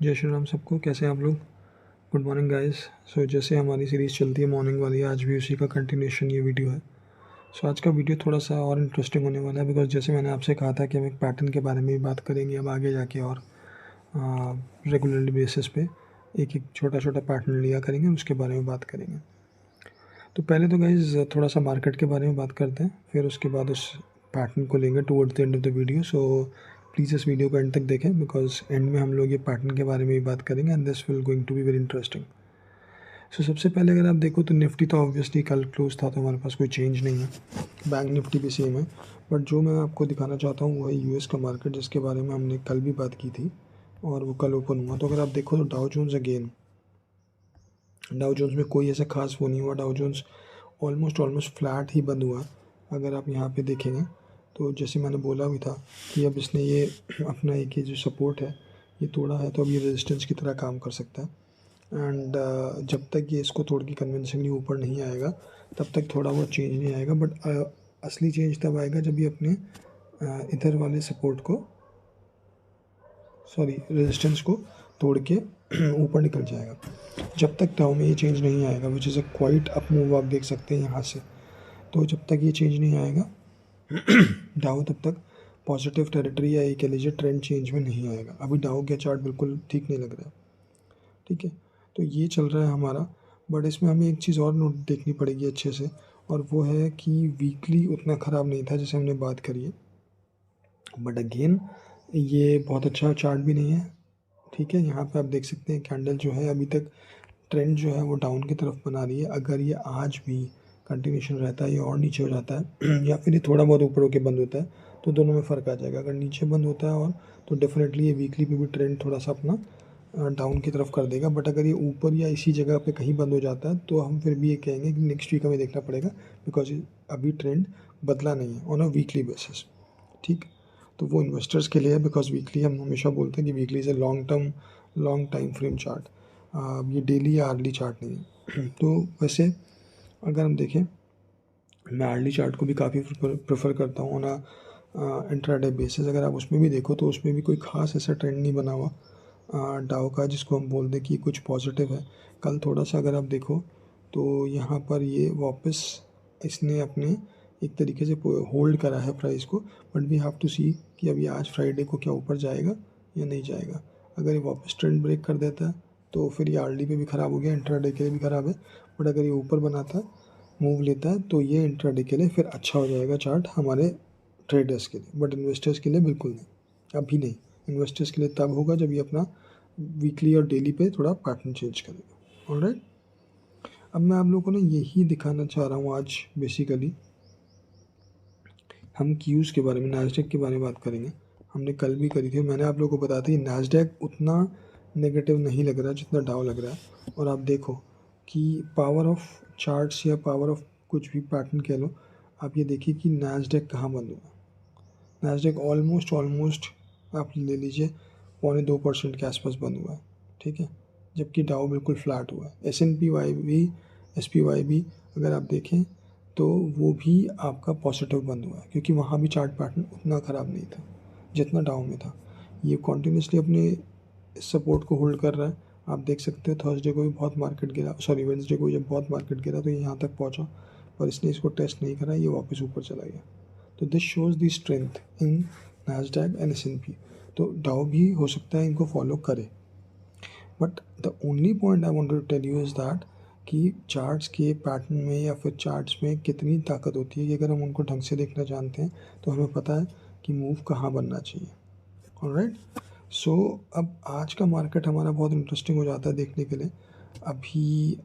जय श्री राम सबको। कैसे हैं आप लोग? Good morning guys. सो जैसे हमारी सीरीज़ चलती है मॉर्निंग वाली, आज भी उसी का कंटिन्यूशन ये वीडियो है। सो आज का वीडियो थोड़ा सा और इंटरेस्टिंग होने वाला है, बिकॉज जैसे मैंने आपसे कहा था कि हम एक पैटर्न के बारे में भी बात करेंगे अब आगे जाके, और रेगुलरली बेसिस पे एक एक छोटा छोटा पैटर्न लिया करेंगे, उसके बारे में बात करेंगे। तो पहले तो गाइज थोड़ा सा मार्केट के बारे में बात करते हैं, फिर उसके बाद उस पैटर्न को लेंगे towards the end of the video. So please इस वीडियो को एंड तक देखें, बिकॉज एंड में हम लोग ये पैटर्न के बारे में भी बात करेंगे and this will going to be very interesting. So सबसे पहले अगर आप देखो तो निफ्टी तो ऑब्वियसली कल क्लोज था, तो हमारे पास कोई चेंज नहीं है। बैंक निफ्टी भी सेम है। बट जो मैं आपको दिखाना चाहता हूँ वो है यूएस का मार्केट, जिसके बारे में हमने कल भी बात की थी और वो कल ओपन हुआ। तो अगर आप देखो तो Dow Jones again, Dow Jones में कोई ऐसा खास वो नहीं हुआ। डाउ जोन्स ऑलमोस्ट फ्लैट ही बंद हुआ। अगर आप यहाँ पे देखेंगे तो जैसे मैंने बोला भी था कि अब इसने ये अपना एक ये जो सपोर्ट है ये तोड़ा है, तो अब ये रेजिस्टेंस की तरह काम कर सकता है। एंड जब तक ये इसको तोड़ के कन्विंसिंगली ऊपर नहीं आएगा तब तक थोड़ा बहुत चेंज नहीं आएगा। बट असली चेंज तब आएगा जब ये अपने इधर वाले सपोर्ट को, सॉरी रेजिस्टेंस को तोड़ के ऊपर निकल जाएगा। जब तक डाउ में ये चेंज नहीं आएगा, which is a quite up move, आप देख सकते हैं यहाँ से, तो जब तक ये चेंज नहीं आएगा डाउ तब तक पॉजिटिव टेरिटरी या ये कह लीजिए ट्रेंड चेंज में नहीं आएगा। अभी डाउ का चार्ट बिल्कुल ठीक नहीं लग रहा है, ठीक है। तो ये चल रहा है हमारा, बट इसमें हमें एक चीज़ और नोट देखनी पड़ेगी अच्छे से, और वो है कि वीकली उतना ख़राब नहीं था जैसे हमने बात करी है। बट अगेन ये बहुत अच्छा चार्ट भी नहीं है, ठीक है। यहाँ पे आप देख सकते हैं कैंडल जो है अभी तक ट्रेंड जो है वो डाउन की तरफ बना रही है। अगर ये आज भी कंटिन्यूशन रहता है, ये और नीचे हो जाता है या फिर ये थोड़ा बहुत ऊपर होकर बंद होता है, तो दोनों में फ़र्क आ जाएगा। अगर नीचे बंद होता है और तो डेफिनेटली ये वीकली पे भी ट्रेंड थोड़ा सा अपना डाउन की तरफ कर देगा। बट अगर ये ऊपर या इसी जगह पे कहीं बंद हो जाता है तो हम फिर भी ये कहेंगे कि नेक्स्ट वीक हमें देखना पड़ेगा, बिकॉज अभी ट्रेंड बदला नहीं है ऑन अ वीकली बेसिस, ठीक। तो वो इन्वेस्टर्स के लिए है, बिकॉज वीकली हम हमेशा बोलते हैं कि weekly is a long term, long time frame chart, ये डेली या आर्ली चार्ट नहीं है। तो वैसे अगर हम देखें, मैं आर्ली चार्ट को भी काफ़ी प्रेफर करता हूँ ना इंट्राडे बेसिस। अगर आप उसमें भी देखो तो उसमें भी कोई ख़ास ऐसा ट्रेंड नहीं बना हुआ डाउ का जिसको हम बोल दें कि कुछ पॉजिटिव है। कल थोड़ा सा अगर आप देखो तो यहाँ पर ये वापस इसने अपने एक तरीके से होल्ड करा है प्राइस को, but we have to see कि अभी आज फ्राइडे को क्या ऊपर जाएगा या नहीं जाएगा। अगर ये वापस ट्रेंड ब्रेक कर देता है तो फिर ये आरडी पे भी ख़राब हो गया, इंट्राडे के लिए भी ख़राब है। बट अगर ये ऊपर बनाता है, मूव लेता है, तो ये इंट्राडे के लिए फिर अच्छा हो जाएगा चार्ट हमारे ट्रेडर्स के लिए। बट इन्वेस्टर्स के लिए बिल्कुल नहीं, अभी नहीं। इन्वेस्टर्स के लिए तब होगा जब ये अपना वीकली और डेली पे थोड़ा पैटर्न चेंज करेगा। ऑलराइट, अब मैं आप लोगों को ना यही दिखाना चाह रहा हूँ आज। बेसिकली हम क्यूज़ के बारे में, नैस्डैक के बारे में बात करेंगे। हमने कल भी करी थी, मैंने आप लोगों को बताया था कि नैस्डैक उतना नेगेटिव नहीं लग रहा है जितना डाउ लग रहा है। और आप देखो कि पावर ऑफ चार्ट्स या पावर ऑफ कुछ भी पैटर्न कह लो, आप ये देखिए कि नैस्डैक कहाँ बंद हुआ। नैस्डैक ऑलमोस्ट आप ले लीजिए 0.25% के आसपास बंद हुआ है, ठीक है। जबकि डाउ बिल्कुल फ्लैट हुआ है। S&P भी, SPY भी अगर आप देखें तो वो भी आपका पॉजिटिव बंद हुआ है, क्योंकि वहाँ भी चार्ट पैटर्न उतना ख़राब नहीं था जितना डाउन में था। ये कॉन्टीन्यूसली अपने सपोर्ट को होल्ड कर रहा है। आप देख सकते हो थर्सडे को भी बहुत मार्केट गिरा, सॉरी वेडनेसडे को जब बहुत मार्केट गिरा तो ये यहाँ तक पहुँचा, पर इसने इसको टेस्ट नहीं करा, ये वापस ऊपर चला गया। तो this shows the strength in Nasdaq and S&P। तो डाउ भी हो सकता है इनको फॉलो करे, but the only point I want to tell you is that कि चार्ट्स के पैटर्न में या फिर चार्ट्स में कितनी ताकत होती है कि अगर हम उनको ढंग से देखना जानते हैं तो हमें पता है कि मूव कहाँ बनना चाहिए। ऑलराइट, सो अब आज का मार्केट हमारा बहुत इंटरेस्टिंग हो जाता है देखने के लिए। अभी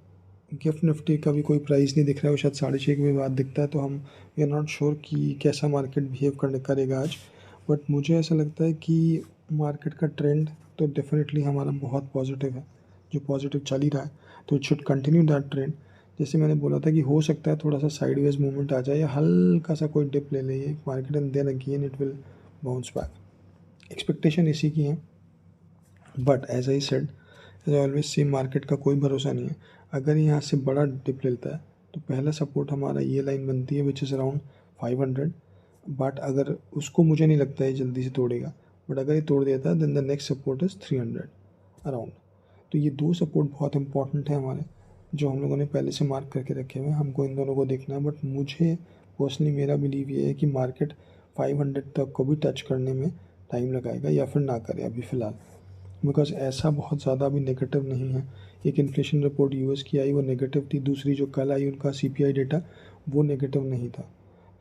गिफ्ट निफ्टी का भी कोई प्राइस नहीं दिख रहा है, वो शायद 6:30 के बाद दिखता है, तो हम वी आर नॉट श्योर कि कैसा मार्केट बिहेव करेगा आज। बट मुझे ऐसा लगता है कि मार्केट का ट्रेंड तो डेफिनेटली हमारा बहुत पॉजिटिव है, जो पॉजिटिव चल ही रहा है, तो it should continue that trend. जैसे मैंने बोला था कि हो सकता है थोड़ा सा साइडवेज मूवमेंट आ जाए या हल्का सा कोई डिप ले ले ये market, and then again it will bounce back. Expectation इसी की है, but as I said, as always same, market का कोई भरोसा नहीं है। अगर यहाँ से बड़ा डिप लेता है तो पहला सपोर्ट हमारा ये लाइन बनती है विच इज़ अराउंड 500। बट अगर उसको मुझे नहीं लगता है जल्दी से तोड़ेगा, बट अगर ये तोड़ देता है then the next support is 300। Around. तो ये 2 सपोर्ट बहुत इंपॉर्टेंट है हमारे, जो हम लोगों ने पहले से मार्क करके रखे हुए हैं, हमको इन दोनों को देखना है। बट मुझे पर्सनली मेरा बिलीव ये है कि मार्केट 500 तक को भी टच करने में टाइम लगाएगा या फिर ना करे अभी फ़िलहाल, बिकॉज ऐसा बहुत ज़्यादा अभी नेगेटिव नहीं है। एक इन्फ्लेशन रिपोर्ट यूएस की आई वो नेगेटिव थी, दूसरी जो कल आई उनका सीपीआई डेटा वो नेगेटिव नहीं था।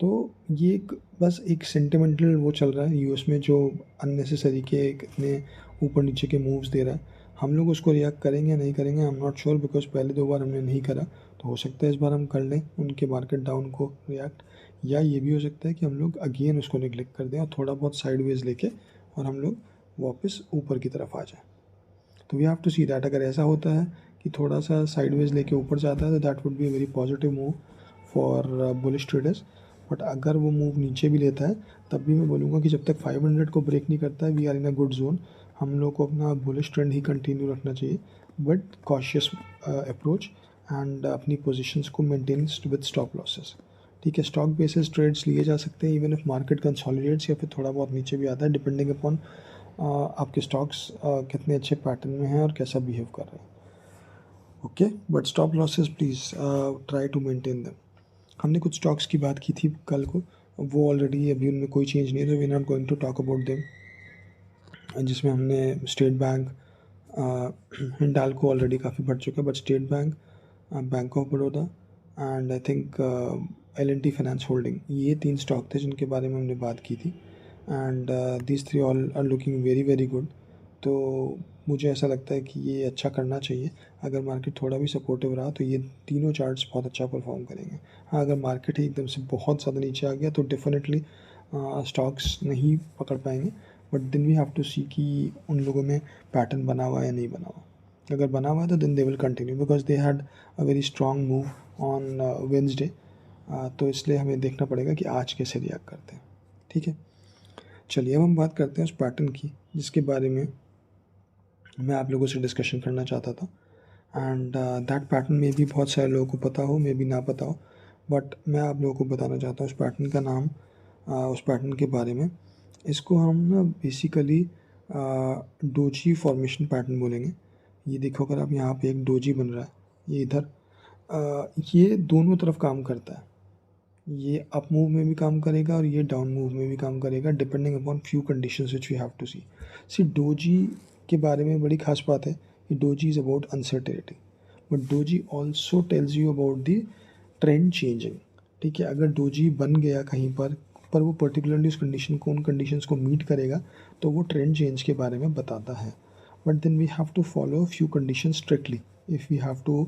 तो ये एक बस एक सेंटिमेंटल वो चल रहा है यूएस में, जो अननेसेसरी के इतने ऊपर नीचे के मूव्स दे रहा है। हम लोग उसको रिएक्ट करेंगे या नहीं करेंगे, I am not sure, because पहले 2 बार हमने नहीं करा, तो हो सकता है इस बार हम कर लें उनके मार्केट डाउन को रिएक्ट, या ये भी हो सकता है कि हम लोग अगेन उसको निगलेक्ट कर दें और थोड़ा बहुत साइडवेज लेके और हम लोग वापस ऊपर की तरफ आ जाएं। तो we have to see that. अगर ऐसा होता है कि थोड़ा सा साइडवेज लेके ऊपर जाता है तो that would be a very positive move for bullish traders. But अगर वो मूव नीचे भी लेता है तब भी मैं बोलूँगा कि जब तक 500 को ब्रेक नहीं करता है we are in a good zone. हम लोग को अपना बुलिश ट्रेंड ही कंटिन्यू रखना चाहिए, बट कॉशियस अप्रोच एंड अपनी पोजीशंस को मेंटेन विद स्टॉप लॉसेस। ठीक है, स्टॉक बेसिस ट्रेड्स लिए जा सकते हैं इवन इफ मार्केट कंसोलिडेट्स या फिर थोड़ा बहुत नीचे भी आता है, डिपेंडिंग अपॉन आपके स्टॉक्स कितने अच्छे पैटर्न में हैं और कैसा बिहेव कर रहे हैं। Okay, but stop losses please try to maintain them. हमने कुछ स्टॉक्स की बात की थी कल को, वो ऑलरेडी अभी उनमें कोई चेंज नहीं है, तो we not going to talk about them. जिसमें हमने स्टेट बैंक, हिंडाल्को ऑलरेडी काफ़ी बढ़ चुका है, but state bank, bank of Baroda and I think L&T finance holding, ये 3 स्टॉक थे जिनके बारे में हमने बात की थी। And these 3 all are looking very very good. तो मुझे ऐसा लगता है कि ये अच्छा करना चाहिए। अगर मार्केट थोड़ा भी सपोर्टिव रहा तो ये तीनों चार्ट्स बहुत अच्छा परफॉर्म करेंगे। हाँ, अगर मार्केट ही एकदम से बहुत ज़्यादा नीचे आ गया तो डेफिनेटली स्टॉक्स नहीं पकड़ पाएंगे, but then we have to see कि उन लोगों में पैटर्न बना हुआ है या नहीं बना हुआ। अगर बना हुआ है तो then they will continue, because they had a very strong move on Wednesday. तो इसलिए हमें देखना पड़ेगा कि आज कैसे रिएक्ट करते हैं। ठीक है, चलिए अब हम बात करते हैं उस पैटर्न की जिसके बारे में मैं आप लोगों से डिस्कशन करना चाहता था। एंड दैट पैटर्न में भी बहुत सारे लोगों को पता हो, मे भी ना पता हो, बट मैं आप लोगों को बताना चाहता हूँ उस पैटर्न का नाम, उस पैटर्न के बारे में। इसको हम ना बेसिकली डोजी फॉर्मेशन पैटर्न बोलेंगे। ये देखो, अगर आप यहाँ पे एक डोजी बन रहा है, ये इधर, ये दोनों तरफ काम करता है। ये अप मूव में भी काम करेगा और ये डाउन मूव में भी काम करेगा, depending upon few conditions which we have to see doji के बारे में बड़ी खास बात है कि doji is about uncertainty, but doji also tells you about the trend changing. ठीक है, अगर डोजी बन गया कहीं पर वो पर्टिकुलरली उस कंडीशन को, उन कंडीशंस को मीट करेगा तो वो ट्रेंड चेंज के बारे में बताता है। But then we have to follow few condition strictly if we have to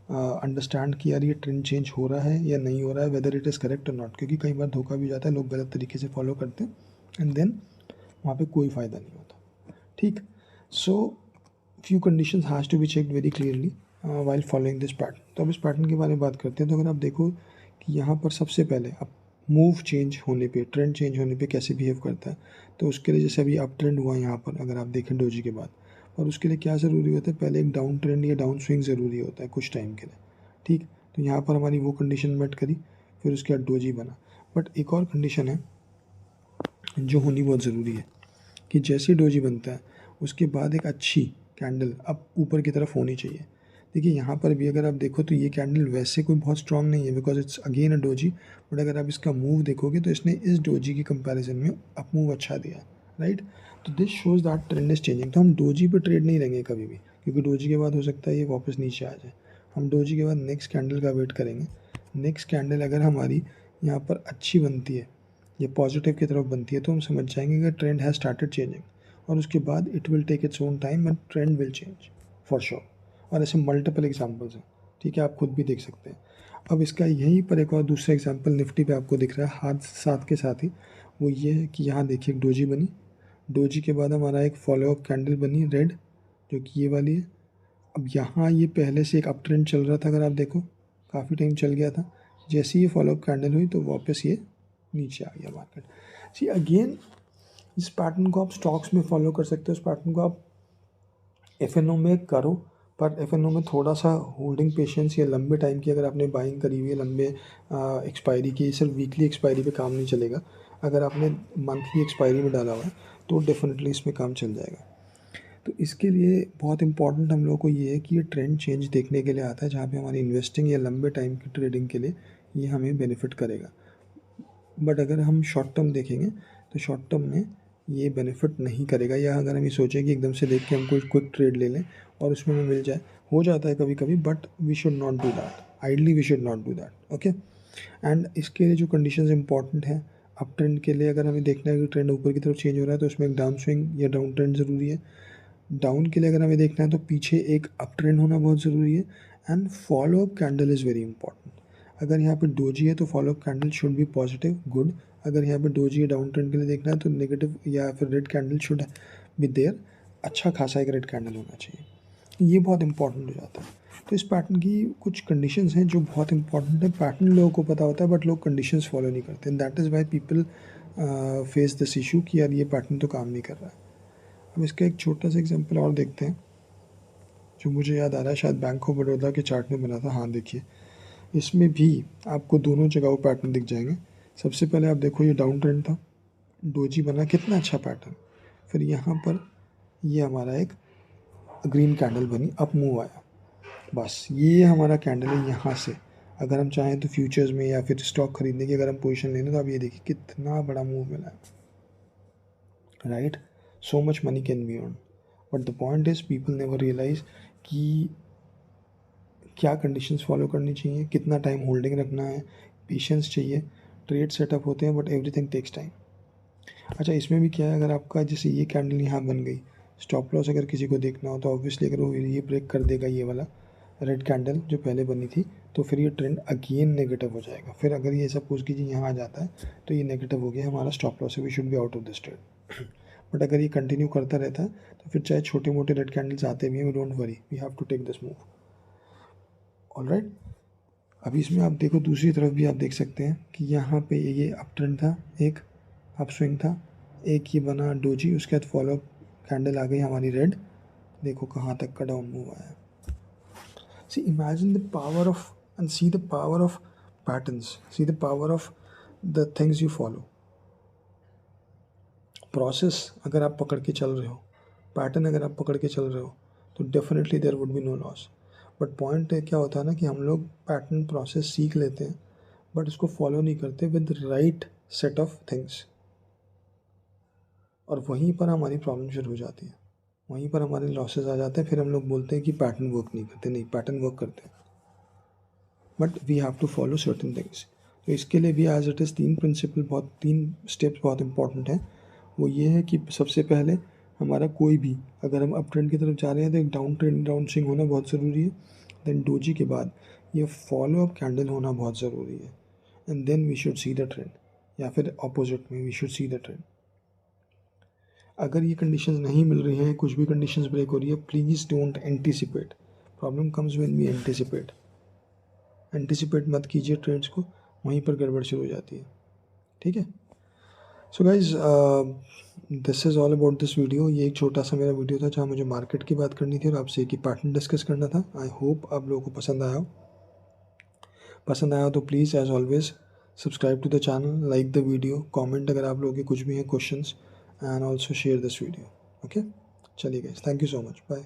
understand कि यार ये ट्रेंड चेंज हो रहा है या नहीं हो रहा है, वेदर इट इज़ करेक्ट और नॉट। क्योंकि कई बार धोखा भी जाता है, लोग गलत तरीके से फॉलो करते हैं एंड देन वहाँ पे कोई फ़ायदा नहीं होता। ठीक, so few conditions has to be checked very clearly while following this pattern. तो अब इस पैटर्न के बारे में बात करते हैं। तो अगर आप देखो कि यहाँ पर सबसे पहले अब मूव चेंज होने पे, ट्रेंड चेंज होने पे कैसे बिहेव करता है, तो उसके लिए जैसे अभी अप ट्रेंड हुआ यहाँ पर, अगर आप देखें डोजी के बाद, और उसके लिए क्या ज़रूरी होता है, पहले एक डाउन ट्रेंड या डाउन स्विंग ज़रूरी होता है कुछ टाइम के लिए। ठीक, तो यहाँ पर हमारी वो कंडीशन मेट करी, फिर उसके बाद डोजी बना। बट एक और कंडीशन है जो होनी बहुत ज़रूरी है कि जैसे डोजी बनता है उसके बाद एक अच्छी कैंडल अब ऊपर की तरफ होनी चाहिए। देखिए यहाँ पर भी अगर आप देखो तो ये कैंडल वैसे कोई बहुत स्ट्रॉन्ग नहीं है, because it's again a doji, but अगर आप इसका मूव देखोगे तो इसने इस डोजी की कंपैरिजन में अप मूव अच्छा दिया, राइट। तो this shows that trend is changing. तो हम डोजी पे ट्रेड नहीं लेंगे कभी भी, क्योंकि डोजी के बाद हो सकता है ये वापस नीचे आ जाए। हम डोजी के बाद नेक्स्ट कैंडल का वेट करेंगे। नेक्स्ट कैंडल अगर हमारी यहाँ पर अच्छी बनती है, ये पॉजिटिव की तरफ बनती है, तो हम समझ जाएंगे कि ट्रेंड हैज़ स्टार्टेड चेंजिंग, और उसके बाद it will take its own time and trend will change for sure. और ऐसे मल्टीपल एग्जांपल्स हैं, ठीक है, आप खुद भी देख सकते हैं। अब इसका यहीं पर एक और दूसरा एग्जांपल निफ्टी पे आपको दिख रहा है हाथ साथ के साथ ही, वो ये है कि यहाँ देखिए एक डोजी बनी, डोजी के बाद हमारा एक फॉलोअप कैंडल बनी रेड, जो कि ये वाली है। अब यहाँ ये पहले से एक अप ट्रेंड चल रहा था, अगर आप देखो काफ़ी टाइम चल गया था, जैसे ही ये फॉलोअप कैंडल हुई तो वापस ये नीचे आ गया मार्केट। सी अगेन, इस पैटर्न को आप स्टॉक्स में फॉलो कर सकते हो, इस पैटर्न को आप एफएनओ में करो, पर एफएनओ में थोड़ा सा होल्डिंग पेशेंस या लंबे टाइम की अगर आपने बाइंग करी हुई है, लंबे एक्सपायरी की, सिर्फ वीकली एक्सपायरी पे काम नहीं चलेगा। अगर आपने मंथली एक्सपायरी में डाला हुआ है तो डेफिनेटली इसमें काम चल जाएगा। तो इसके लिए बहुत इंपॉर्टेंट हम लोग को ये है कि ये ट्रेंड चेंज देखने के लिए आता है, जहाँ पे हमारी इन्वेस्टिंग या लंबे टाइम की ट्रेडिंग के लिए ये हमें बेनिफिट करेगा। बट अगर हम शॉर्ट टर्म देखेंगे तो शॉर्ट टर्म में ये बेनिफिट नहीं करेगा, या अगर हम ये सोचें कि एकदम से देख के हम कोई क्विक ट्रेड ले लें और उसमें हमें मिल जाए, हो जाता है कभी कभी, but we should not do that, ideally we should not do that, okay. And इसके लिए जो कंडीशंस इंपॉर्टेंट है, अप ट्रेंड के लिए अगर हमें देखना है कि ट्रेंड ऊपर की तरफ चेंज हो रहा है तो उसमें एक डाउन स्विंग या डाउन ट्रेंड ज़रूरी है। डाउन के लिए अगर हमें देखना है तो पीछे एक अप ट्रेंड होना बहुत ज़रूरी है। And follow up candle is very important. अगर यहाँ पे डोजी है तो follow up candle should B positive, good. अगर यहाँ पे डोजी है डाउन ट्रेंड के लिए देखना है तो नेगेटिव या फिर red candle should be there, अच्छा खासा एक रेड कैंडल होना चाहिए। ये बहुत इंपॉर्टेंट हो जाता है। तो इस पैटर्न की कुछ कंडीशंस हैं जो बहुत इंपॉर्टेंट है। पैटर्न लोगों को पता होता है बट लोग कंडीशंस फॉलो नहीं करते, and that is why people face this issue कि यार ये पैटर्न तो काम नहीं कर रहा है। अब इसका एक छोटा सा एग्जांपल और देखते हैं जो मुझे याद आ रहा है, शायद बैंक ऑफ बड़ौदा के चार्ट में बना था। हाँ देखिए, इसमें भी आपको दोनों जगहों पैटर्न दिख जाएंगे। सबसे पहले आप देखो ये डाउन ट्रेंड था, डोजी बना, कितना अच्छा पैटर्न। फिर यहाँ पर ये हमारा एक ग्रीन कैंडल बनी, अप मूव आया, बस ये हमारा कैंडल है। यहाँ से अगर हम चाहें तो फ्यूचर्स में या फिर स्टॉक खरीदने की अगर हम पोजीशन लेना तो आप ये देखिए कितना बड़ा मूव मिला है, right. So much money can be earn, but the point is people never realize कि क्या कंडीशंस फॉलो करनी चाहिए, कितना टाइम होल्डिंग रखना है, पेशेंस चाहिए। ट्रेड सेटअप होते हैं बट एवरीथिंग टेक्स टाइम। अच्छा, इसमें भी क्या है, अगर आपका जैसे ये कैंडल यहाँ बन गई, स्टॉप लॉस अगर किसी को देखना हो तो ऑब्वियसली अगर वो ये ब्रेक कर देगा ये वाला रेड कैंडल जो पहले बनी थी, तो फिर ये ट्रेंड अगेन नेगेटिव हो जाएगा। फिर अगर ये सपोज कीजिए यहाँ आ जाता है तो ये नेगेटिव हो गया, हमारा स्टॉप लॉस है, we should be out of this trade. But अगर ये कंटिन्यू करता रहता है तो फिर चाहे छोटे मोटे रेड कैंडल्स आते भी हैं, we don't worry, we have to take this move, alright. अभी इसमें आप देखो दूसरी तरफ भी आप देख सकते हैं कि यहाँ पे ये अप ट्रेंड था, एक अप स्विंग था, एक ये बना डोजी, उसके बाद फॉलो कैंडल आ गई हमारी रेड, देखो कहाँ तक का डाउन मूव आया। See imagine the power of and see the power of patterns, see the power of the things you follow. Process अगर आप पकड़ के चल रहे हो, पैटर्न अगर आप पकड़ के चल रहे हो तो definitely there would be no loss. But point क्या होता है ना कि हम लोग पैटर्न प्रोसेस सीख लेते हैं बट उसको फॉलो नहीं करते with right set of things, और वहीं पर हमारी प्रॉब्लम शुरू हो जाती है, वहीं पर हमारे लॉसेस आ जाते हैं। फिर हम लोग बोलते हैं कि पैटर्न वर्क नहीं करते, नहीं पैटर्न वर्क करते हैं, but we have to follow certain things. तो इसके लिए भी एज इट इज़ तीन स्टेप्स बहुत इंपॉर्टेंट हैं। वो ये है कि सबसे पहले हमारा कोई भी, अगर हम अप ट्रेंड की तरफ जा रहे हैं तो एक डाउन स्विंग होना बहुत ज़रूरी है। देन डोजी के बाद ये फॉलो अप कैंडल होना बहुत ज़रूरी है, and then we should see the trend, या फिर अपोजिट में we should see the trend. अगर ये कंडीशंस नहीं मिल रही हैं, कुछ भी कंडीशंस ब्रेक हो रही है, please don't anticipate. Problem comes when we anticipate मत कीजिए ट्रेंड्स को, वहीं पर गड़बड़ शुरू हो जाती है, ठीक है। So guys, this is all about this video. ये एक छोटा सा मेरा वीडियो था जहाँ मुझे मार्केट की बात करनी थी और आपसे एक ही पैटर्न डिस्कस करना था। आई होप आप लोगों को पसंद आया हो तो please as always subscribe to the channel, like the video, comment अगर आप लोगों के कुछ भी हैं questions, and also share this video, okay. चलिए guys, thank you so much, bye.